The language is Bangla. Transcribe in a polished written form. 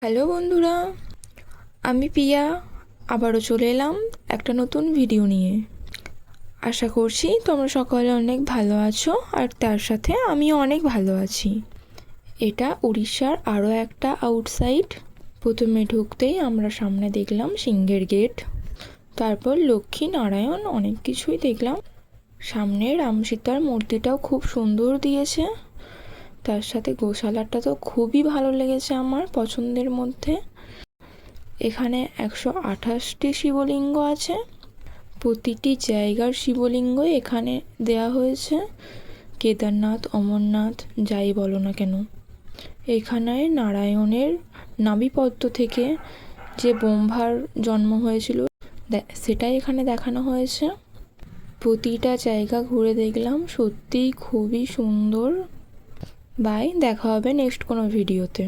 হ্যালো বন্ধুরা, আমি পিয়া আবারও চলে এলাম একটা নতুন ভিডিও নিয়ে। আশা করছি তোমরা সকলে অনেক ভালো আছো, আর তার সাথে আমিও অনেক ভালো আছি। এটা উড়িষ্যার আরও একটা আউটসাইড। প্রথমে ঢুকতেই আমরা সামনে দেখলাম সিংহের গেট, তারপর লক্ষ্মী নারায়ণ অনেক কিছুই দেখলাম। সামনে রাম সীতার মূর্তিটাও খুব সুন্দর দিয়েছে, তার সাথে গোশালাটা তো খুবই ভালো লেগেছে আমার পছন্দের মধ্যে। এখানে 128টি শিবলিঙ্গ আছে। প্রতিটি জায়গার শিবলিঙ্গ এখানে দেয়া হয়েছে, কেদারনাথ, অমরনাথ যাই বলো না কেন। এখানে নারায়ণের নাভিপদ্ম থেকে যে ব্রহ্মার জন্ম হয়েছিল সেটাই এখানে দেখানো হয়েছে। প্রতিটা জায়গা ঘুরে দেখলাম, সত্যিই খুবই সুন্দর। বাই, দেখা হবে নেক্সট কোনো ভিডিওতে।